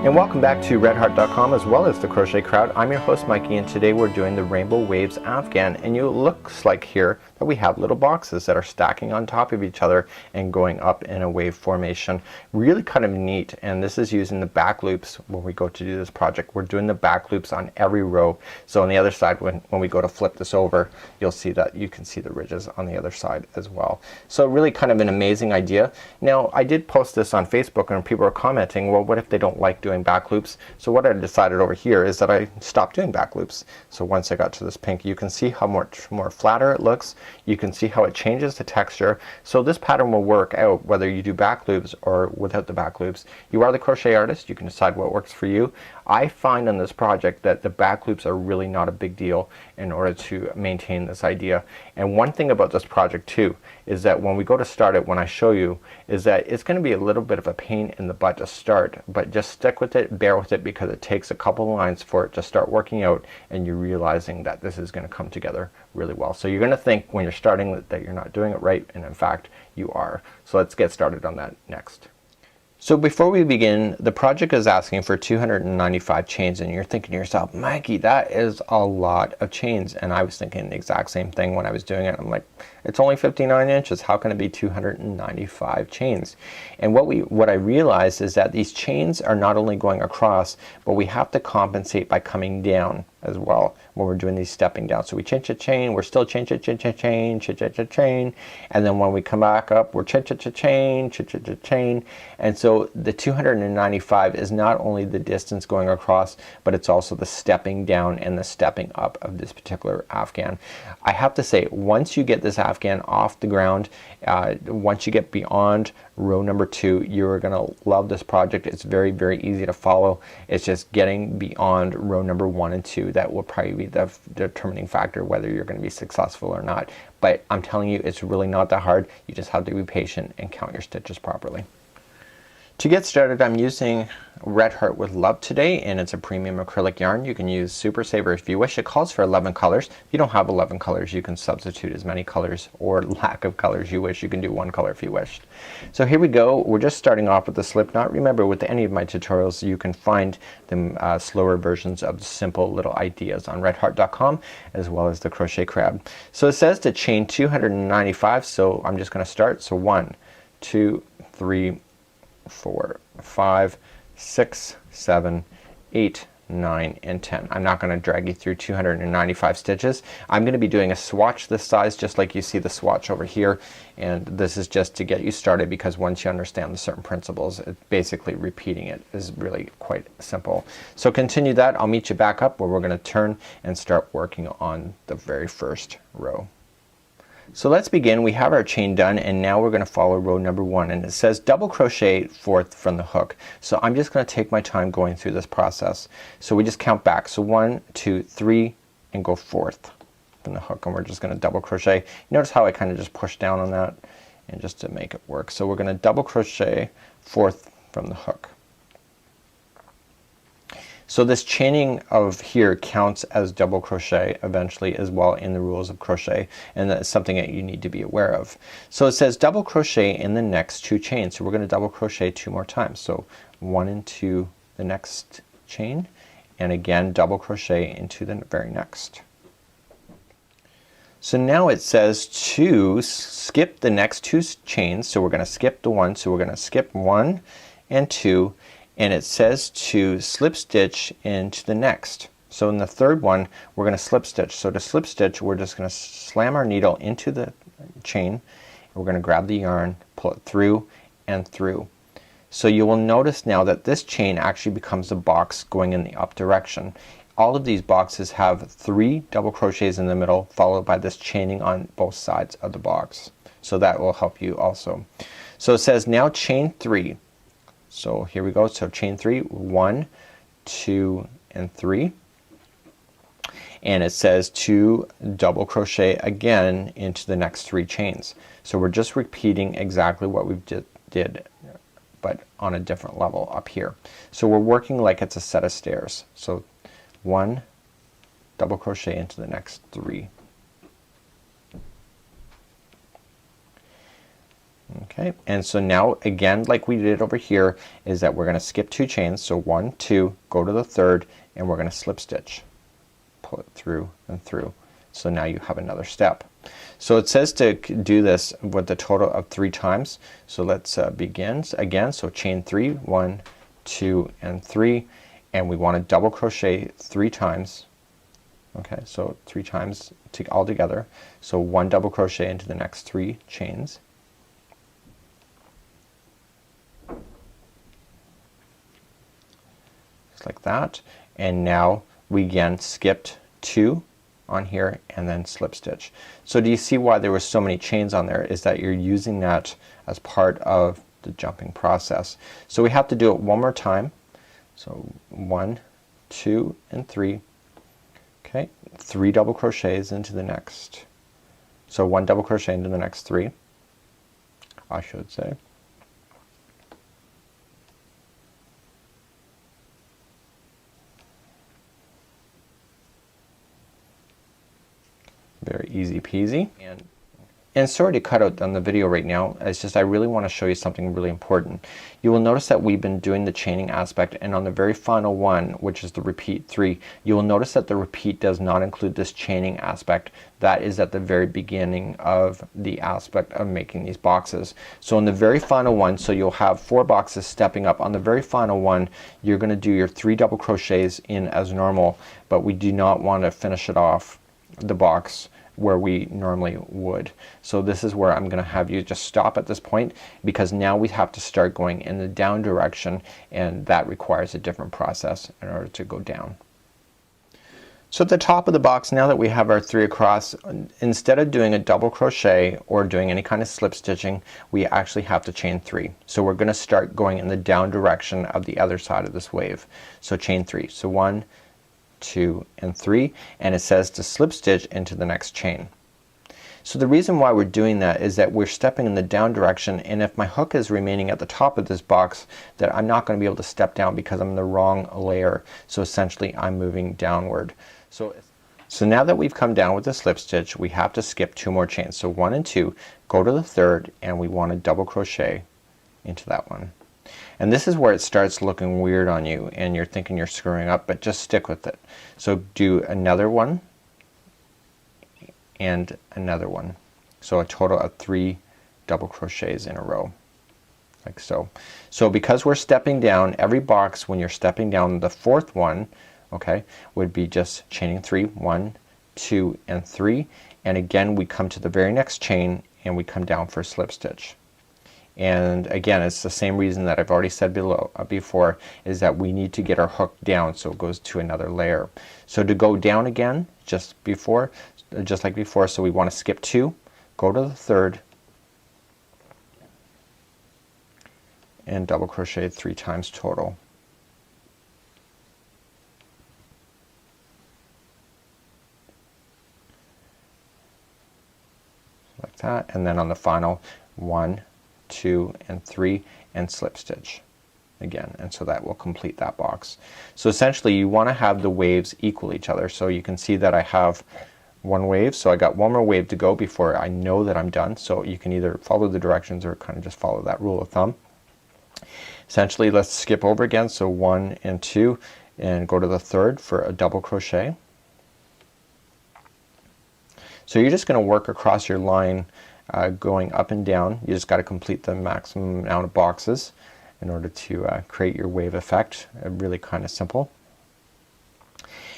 And welcome back to redheart.com as well as the Crochet Crowd. I'm your host Mikey, and today we're doing the Rainbow Waves Afghan, and it looks like here that we have little boxes that are stacking on top of each other and going up in a wave formation. Really kind of neat, and this is using the back loops when we go to do this project. We're doing the back loops on every row, so on the other side when we go to flip this over, you'll see that you can see the ridges on the other side as well. So really kind of an amazing idea. Now I did post this on Facebook and people are commenting, well, what if they don't like doing back loops? So what I decided over here is that I stopped doing back loops. So once I got to this pink, you can see how much more flatter it looks. You can see how it changes the texture. So this pattern will work out whether you do back loops or without the back loops. You are the crochet artist, you can decide what works for you. I find on this project that the back loops are really not a big deal in order to maintain this idea. And one thing about this project too is that when we go to start it, when I show you, is that it's going to be a little bit of a pain in the butt to start, but just stick with it, bear with it, because it takes a couple lines for it to start working out and you're realizing that this is going to come together really well. So you're going to think when you're starting that you're not doing it right, and in fact you are. So let's get started on that next. So before we begin, the project is asking for 295 chains, and you're thinking to yourself, Mikey, that is a lot of chains. And I was thinking the exact same thing when I was doing it. I'm like, it's only 59 inches. How can it be 295 chains? And what I realized is that these chains are not only going across, but we have to compensate by coming down as well when we're doing these stepping down. So we chain, chain, we're still chain, chain, chain, chain, chain, chain, and then when we come back up, we're chain, chain, chain, chain, chain. And so the 295 is not only the distance going across, but it's also the stepping down and the stepping up of this particular Afghan. I have to say, once you get this Afghan off the ground, once you get beyond row number 2, you're gonna love this project. It's very, very easy to follow. It's just getting beyond row number 1 and 2 that will probably be the determining factor whether you're going to be successful or not. But I'm telling you, it's really not that hard. You just have to be patient and count your stitches properly. To get started, I'm using Red Heart with Love today, and it's a premium acrylic yarn. You can use Super Saver if you wish. It calls for 11 colors. If you don't have 11 colors, you can substitute as many colors or lack of colors you wish. You can do one color if you wish. So here we go. We're just starting off with the slip knot. Remember, with any of my tutorials, you can find the slower versions of simple little ideas on redheart.com as well as the Crochet Crowd. So it says to chain 295, so I'm just going to start. So 1, 2, 3, 4, 5, 6, 7, 8, 9, and 10. I'm not going to drag you through 295 stitches. I'm going to be doing a swatch this size, just like you see the swatch over here, and this is just to get you started, because once you understand the certain principles, basically repeating it is really quite simple. So continue that. I'll meet you back up where we're going to turn and start working on the very first row. So let's begin. We have our chain done, and now we're going to follow row number 1, and it says double crochet fourth from the hook. So I'm just going to take my time going through this process. So we just count back. So 1, 2, 3, and go fourth from the hook, and we're just going to double crochet. Notice how I kind of just push down on that, and just to make it work. So we're going to double crochet fourth from the hook. So this chaining of here counts as double crochet eventually as well in the rules of crochet, and that's something that you need to be aware of. So it says double crochet in the next 2 chains. So we're going to double crochet 2 more times. So 1 into the next chain, and again double crochet into the very next. So now it says to skip the next 2 chains. So we're going to skip the 1. So we're going to skip 1 and 2. And it says to slip stitch into the next. So in the third one, we're going to slip stitch. So to slip stitch, we're just going to slam our needle into the chain, and we're going to grab the yarn, pull it through and through. So you will notice now that this chain actually becomes a box going in the up direction. All of these boxes have 3 double crochets in the middle, followed by this chaining on both sides of the box. So that will help you also. So it says now chain 3. So here we go. So chain 3, 1, 2, and 3, and it says to double crochet again into the next 3 chains. So we're just repeating exactly what we did, but on a different level up here. So we're working like it's a set of stairs. So 1, double crochet into the next 3. Okay, and so now again like we did over here is that we're gonna skip 2 chains. So 1, 2, go to the third, and we're gonna slip stitch, pull it through and through. So now you have another step. So it says to do this with a total of 3 times. So let's begin again. So chain 3, 1, 2, and 3, and we want to double crochet 3 times. Okay, so 3 times all together. So 1 double crochet into the next 3 chains. Just like that. And now we again skipped 2 on here and then slip stitch. So do you see why there were so many chains on there? Is that you're using that as part of the jumping process. So we have to do it one more time. So 1, 2, and 3. Okay, 3 double crochets into the next. So 1 double crochet into the next 3, I should say. Very easy peasy. And sorry to cut out on the video right now, it's just I really want to show you something really important. You will notice that we've been doing the chaining aspect, and on the very final one, which is the repeat 3, you will notice that the repeat does not include this chaining aspect. That is at the very beginning of the aspect of making these boxes. So in the very final one, so you'll have 4 boxes stepping up. On the very final one you're going to do your 3 double crochets in as normal, but we do not want to finish it off the box where we normally would. So this is where I'm gonna have you just stop at this point, because now we have to start going in the down direction, and that requires a different process in order to go down. So at the top of the box, now that we have our 3 across, instead of doing a double crochet or doing any kind of slip stitching, we actually have to chain 3. So we're gonna start going in the down direction of the other side of this wave. So chain 3. So 1, 2, and 3, and it says to slip stitch into the next chain. So the reason why we're doing that is that we're stepping in the down direction, and if my hook is remaining at the top of this box, that I'm not going to be able to step down because I'm in the wrong layer. So essentially I'm moving downward. So now that we've come down with the slip stitch, we have to skip 2 more chains. So 1 and 2, go to the third, and we want to double crochet into that one. And this is where it starts looking weird on you and you're thinking you're screwing up, but just stick with it. So do another one and another one. So a total of 3 double crochets in a row, like so. So because we're stepping down, every box when you're stepping down, the 4th one, okay, would be just chaining 3, 1, 2, and 3, and again we come to the very next chain and we come down for a slip stitch. And again, it's the same reason that I've already said before, is that we need to get our hook down so it goes to another layer. So to go down again, just like before, so we want to skip 2, go to the third, and double crochet 3 times total. Like that, and then on the final 1, 2, and 3, and slip stitch again, and so that will complete that box. So essentially you want to have the waves equal each other. So you can see that I have 1 wave, so I got 1 more wave to go before I know that I'm done. So you can either follow the directions or kind of just follow that rule of thumb. Essentially let's skip over again, so 1 and 2, and go to the third for a double crochet. So you're just going to work across your line, going up and down. You just got to complete the maximum amount of boxes in order to create your wave effect. Really kind of simple.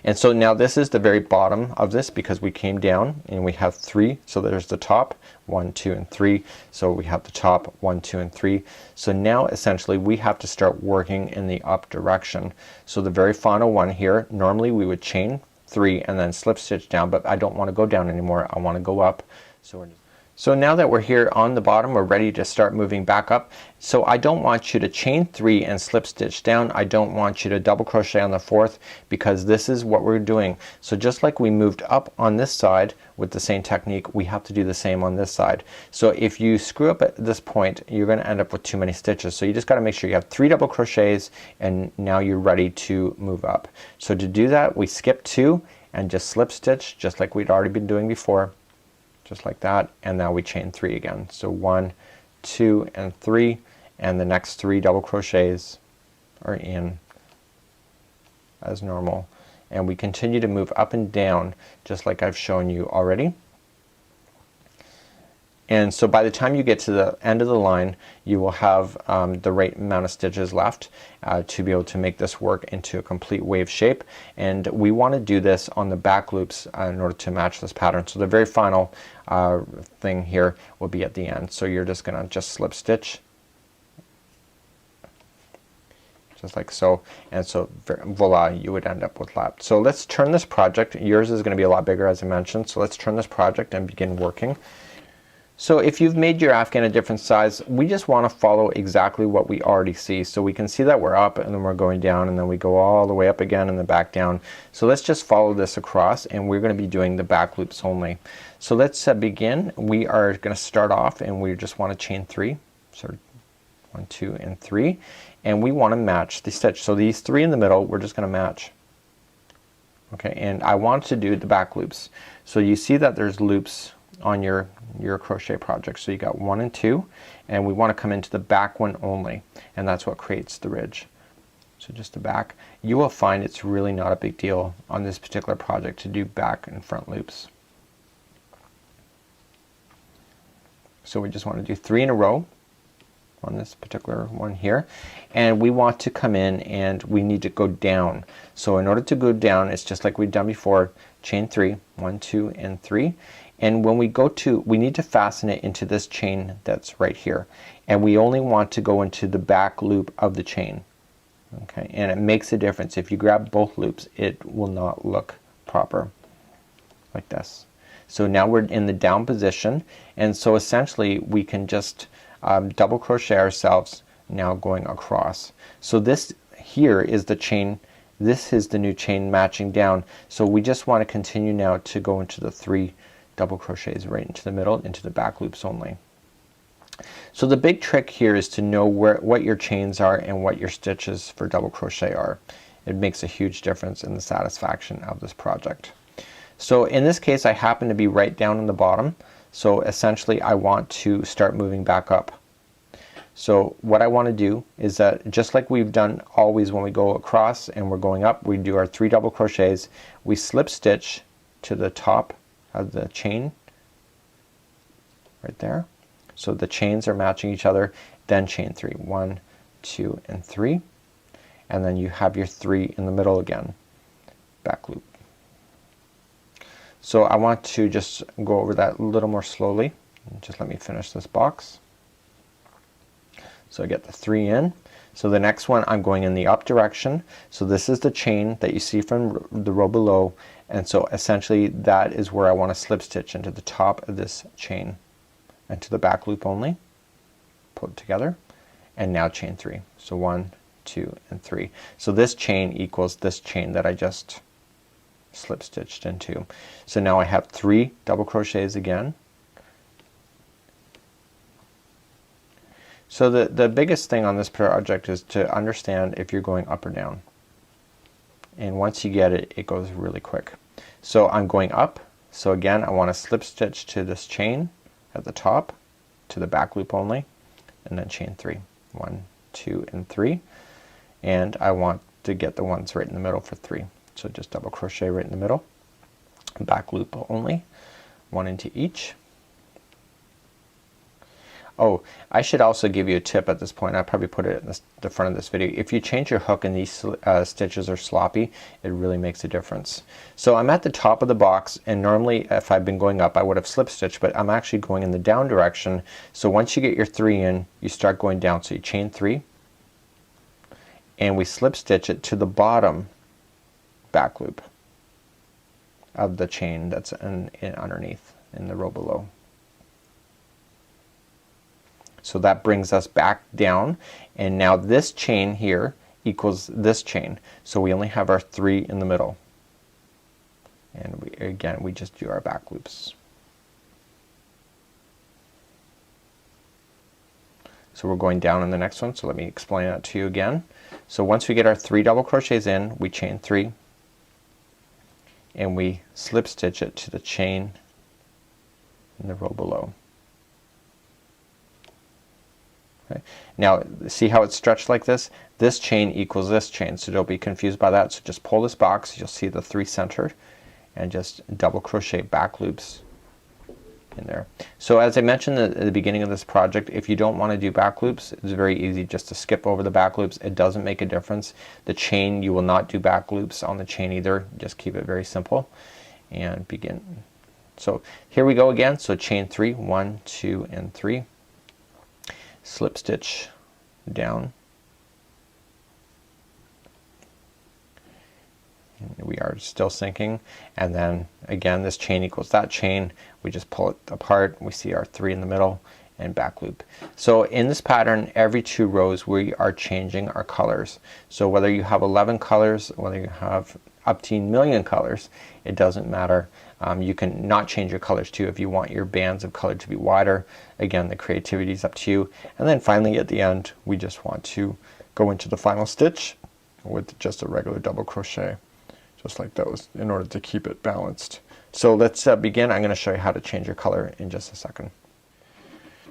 And so now this is the very bottom of this, because we came down and we have 3. So there's the top 1, 2, and 3. So we have the top 1, 2, and 3. So now essentially we have to start working in the up direction. So the very final one here, normally we would chain 3 and then slip stitch down, but I don't want to go down anymore. I want to go up. So now that we're here on the bottom, we're ready to start moving back up. So I don't want you to chain 3 and slip stitch down. I don't want you to double crochet on the 4th, because this is what we're doing. So just like we moved up on this side with the same technique, we have to do the same on this side. So if you screw up at this point, you're going to end up with too many stitches. So you just got to make sure you have 3 double crochets, and now you're ready to move up. So to do that, we skip 2 and just slip stitch just like we'd already been doing before. Just like that, and now we chain 3 again. So 1, 2 and 3, and the next 3 double crochets are in as normal, and we continue to move up and down just like I've shown you already. And so by the time you get to the end of the line, you will have the right amount of stitches left to be able to make this work into a complete wave shape. And we want to do this on the back loops in order to match this pattern. So the very final thing here will be at the end. So you're just gonna just slip stitch just like so, and so voila, you would end up with lap. So let's turn this project. Yours is going to be a lot bigger, as I mentioned, so let's turn this project and begin working. So if you've made your Afghan a different size, we just want to follow exactly what we already see. So we can see that we're up and then we're going down and then we go all the way up again and then back down. So let's just follow this across, and we're going to be doing the back loops only. So let's begin. We are going to start off and we just want to chain 3. So 1, 2 and 3, and we want to match the stitch. So these 3 in the middle we're just going to match. Okay, and I want to do the back loops. So you see that there's loops on your crochet project. So you got 1 and 2, and we want to come into the back one only, and that's what creates the ridge. So just the back. You will find it's really not a big deal on this particular project to do back and front loops. So we just want to do 3 in a row on this particular one here, and we want to come in and we need to go down. So in order to go down, it's just like we've done before, chain 3, 1, 2 and 3, and when we go to, we need to fasten it into this chain that's right here, and we only want to go into the back loop of the chain. Okay, and it makes a difference. If you grab both loops, it will not look proper like this. So now we're in the down position, and so essentially we can just double crochet ourselves now going across. So this here is the chain, this is the new chain matching down. So we just want to continue now to go into the 3 double crochets right into the middle, into the back loops only. So the big trick here is to know what your chains are and what your stitches for double crochet are. It makes a huge difference in the satisfaction of this project. So in this case I happen to be right down in the bottom, so essentially I want to start moving back up. So what I want to do is that just like we've done always when we go across and we're going up, we do our 3 double crochets, we slip stitch to the top of the chain right there. So the chains are matching each other, then chain 3, 1, 2 and 3, and then you have your 3 in the middle again, back loop. So I want to just go over that a little more slowly. Just let me finish this box. So I get the 3 in. So the next one I'm going in the up direction. So this is the chain that you see from the row below, and so essentially that is where I want to slip stitch into the top of this chain and to the back loop only. Pull it together, and now chain 3. So 1, 2 and 3. So this chain equals this chain that I just slip stitched into. So now I have 3 double crochets again. So the biggest thing on this project is to understand if you're going up or down, and once you get it, it goes really quick. So I'm going up, so again I want to slip stitch to this chain at the top to the back loop only, and then chain 3, 1, 2 and 3, and I want to get the ones right in the middle for 3. So just double crochet right in the middle, back loop only, 1 into each. Oh, I should also give you a tip at this point. I'll probably put it in the front of this video. If you change your hook and these stitches are sloppy, it really makes a difference. So I'm at the top of the box, and normally if I've been going up I would have slip stitched, but I'm actually going in the down direction. So once you get your 3 in, you start going down. So you chain 3 and we slip stitch it to the bottom back loop of the chain that's underneath in the row below. So that brings us back down, and now this chain here equals this chain, so we only have our 3 in the middle, and again we just do our back loops. So we're going down in the next one, so let me explain that to you again. So once we get our 3 double crochets in, we chain 3 and we slip stitch it to the chain in the row below. Okay. Now see how it's stretched like this? This chain equals this chain, so don't be confused by that. So just pull this box, you'll see the 3 centered, and just double crochet back loops in there. So as I mentioned at the beginning of this project, if you don't want to do back loops, it's very easy just to skip over the back loops. It doesn't make a difference. The chain, you will not do back loops on the chain either. Just keep it very simple and begin. So here we go again. So chain 3, 1, 2, and 3. Slip stitch down. And we are still sinking, and then again this chain equals that chain. We just pull it apart. We see our 3 in the middle and back loop. So in this pattern, every 2 rows we are changing our colors. So whether you have 11 colors, whether you have up to a million colors, it doesn't matter. You can not change your colors too if you want your bands of color to be wider. Again, the creativity is up to you. And then finally at the end, we just want to go into the final stitch with just a regular double crochet, just like those, in order to keep it balanced. So let's begin. I'm going to show you how to change your color in just a second.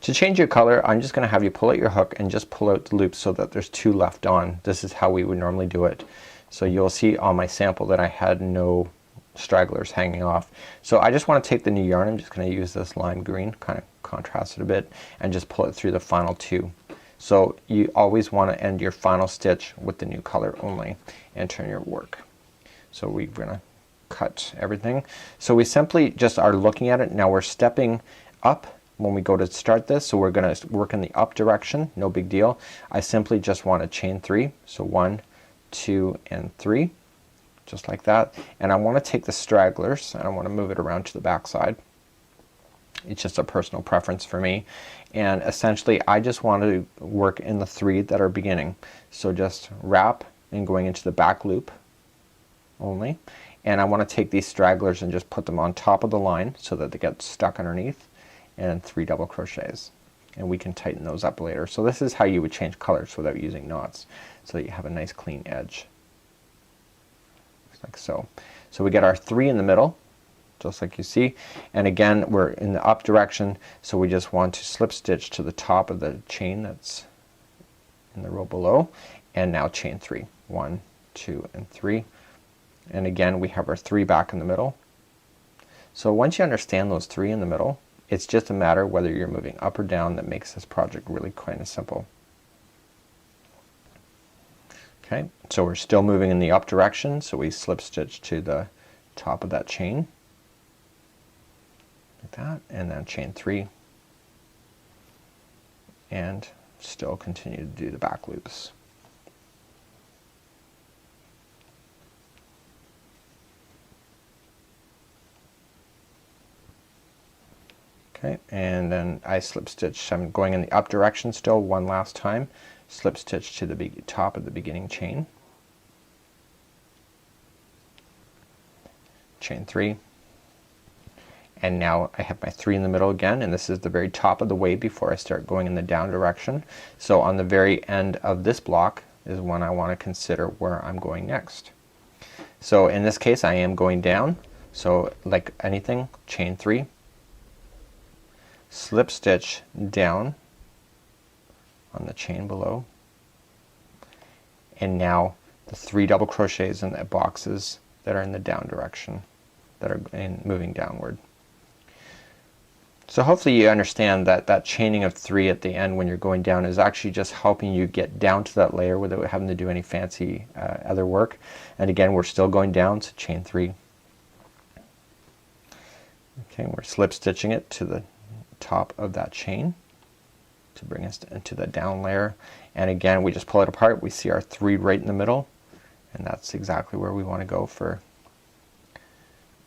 To change your color, I'm just going to have you pull out your hook and just pull out the loops so that there's 2 left on. This is how we would normally do it. So you'll see on my sample that I had no stragglers hanging off. So I just want to take the new yarn. I'm just going to use this lime green, kind of contrast it a bit, and just pull it through the final 2. So you always want to end your final stitch with the new color only and turn your work. So we're going to cut everything. So we simply just are looking at it. Now we're stepping up when we go to start this, so we're going to work in the up direction. No big deal. I simply just want to chain 3. So 1, 2, and 3. Just like that. And I want to take the stragglers and I want to move it around to the back side. It's just a personal preference for me. And essentially I just want to work in the 3 that are beginning. So just wrap and going into the back loop only. And I want to take these stragglers and just put them on top of the line so that they get stuck underneath, and 3 double crochets. And we can tighten those up later. So this is how you would change colors without using knots, so that you have a nice clean edge. Like so. So we get our 3 in the middle, just like you see, and again we're in the up direction, so we just want to slip stitch to the top of the chain that's in the row below, and now chain 3. 1, 2, and 3, and again we have our 3 back in the middle. So once you understand those 3 in the middle, it's just a matter whether you're moving up or down that makes this project really kind of simple. Okay, so we're still moving in the up direction, so we slip stitch to the top of that chain like that, and then chain 3, and still continue to do the back loops. Okay, and then I slip stitch. I'm going in the up direction still one last time. Slip stitch to the top of the beginning chain, chain 3, and now I have my 3 in the middle again, and this is the very top of the wave before I start going in the down direction. So on the very end of this block is when I want to consider where I'm going next. So in this case I am going down, so like anything, chain 3, slip stitch down on the chain below, and now the 3 double crochets in the boxes that are in the down direction, that are moving downward. So hopefully you understand that that chaining of 3 at the end when you're going down is actually just helping you get down to that layer without having to do any fancy other work. And again we're still going down, so chain 3. Okay, we're slip stitching it to the top of that chain to bring us into the down layer, and again we just pull it apart. We see our 3 right in the middle, and that's exactly where we want to go for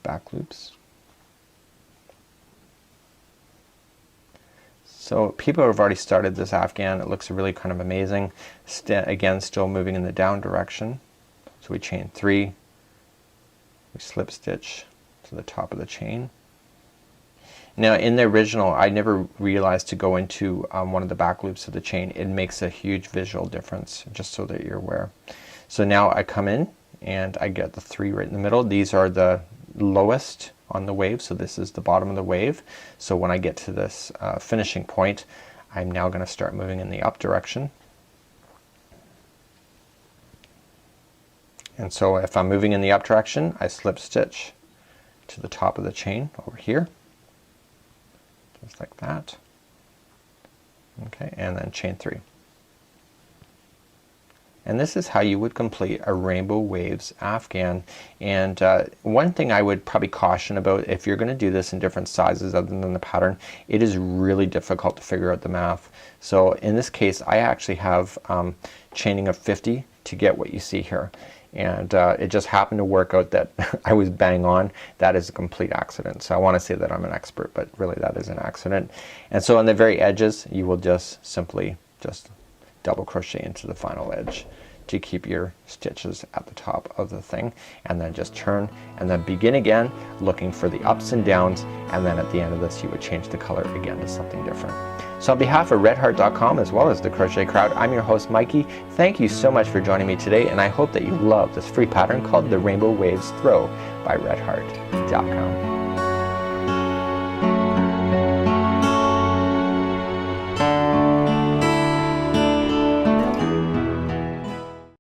back loops. So people have already started this Afghan. It looks really kind of amazing. Again still moving in the down direction, so we chain 3, we slip stitch to the top of the chain. Now in the original I never realized to go into one of the back loops of the chain. It makes a huge visual difference, just so that you're aware. So now I come in and I get the 3 right in the middle. These are the lowest on the wave, so this is the bottom of the wave. So when I get to this finishing point, I'm now going to start moving in the up direction. And so if I'm moving in the up direction, I slip stitch to the top of the chain over here, just like that. Okay, and then chain 3. And this is how you would complete a Rainbow Waves Afghan. And one thing I would probably caution about, if you're going to do this in different sizes other than the pattern, it is really difficult to figure out the math. So in this case I actually have chaining of 50 to get what you see here. And it just happened to work out that I was bang on. That is a complete accident. So I want to say that I'm an expert, but really that is an accident. And so on the very edges you will just simply just double crochet into the final edge to keep your stitches at the top of the thing, and then just turn and then begin again looking for the ups and downs, and then at the end of this you would change the color again to something different. So on behalf of redheart.com as well as the Crochet Crowd, I'm your host Mikey. Thank you so much for joining me today, and I hope that you love this free pattern called the Rainbow Waves Throw by redheart.com.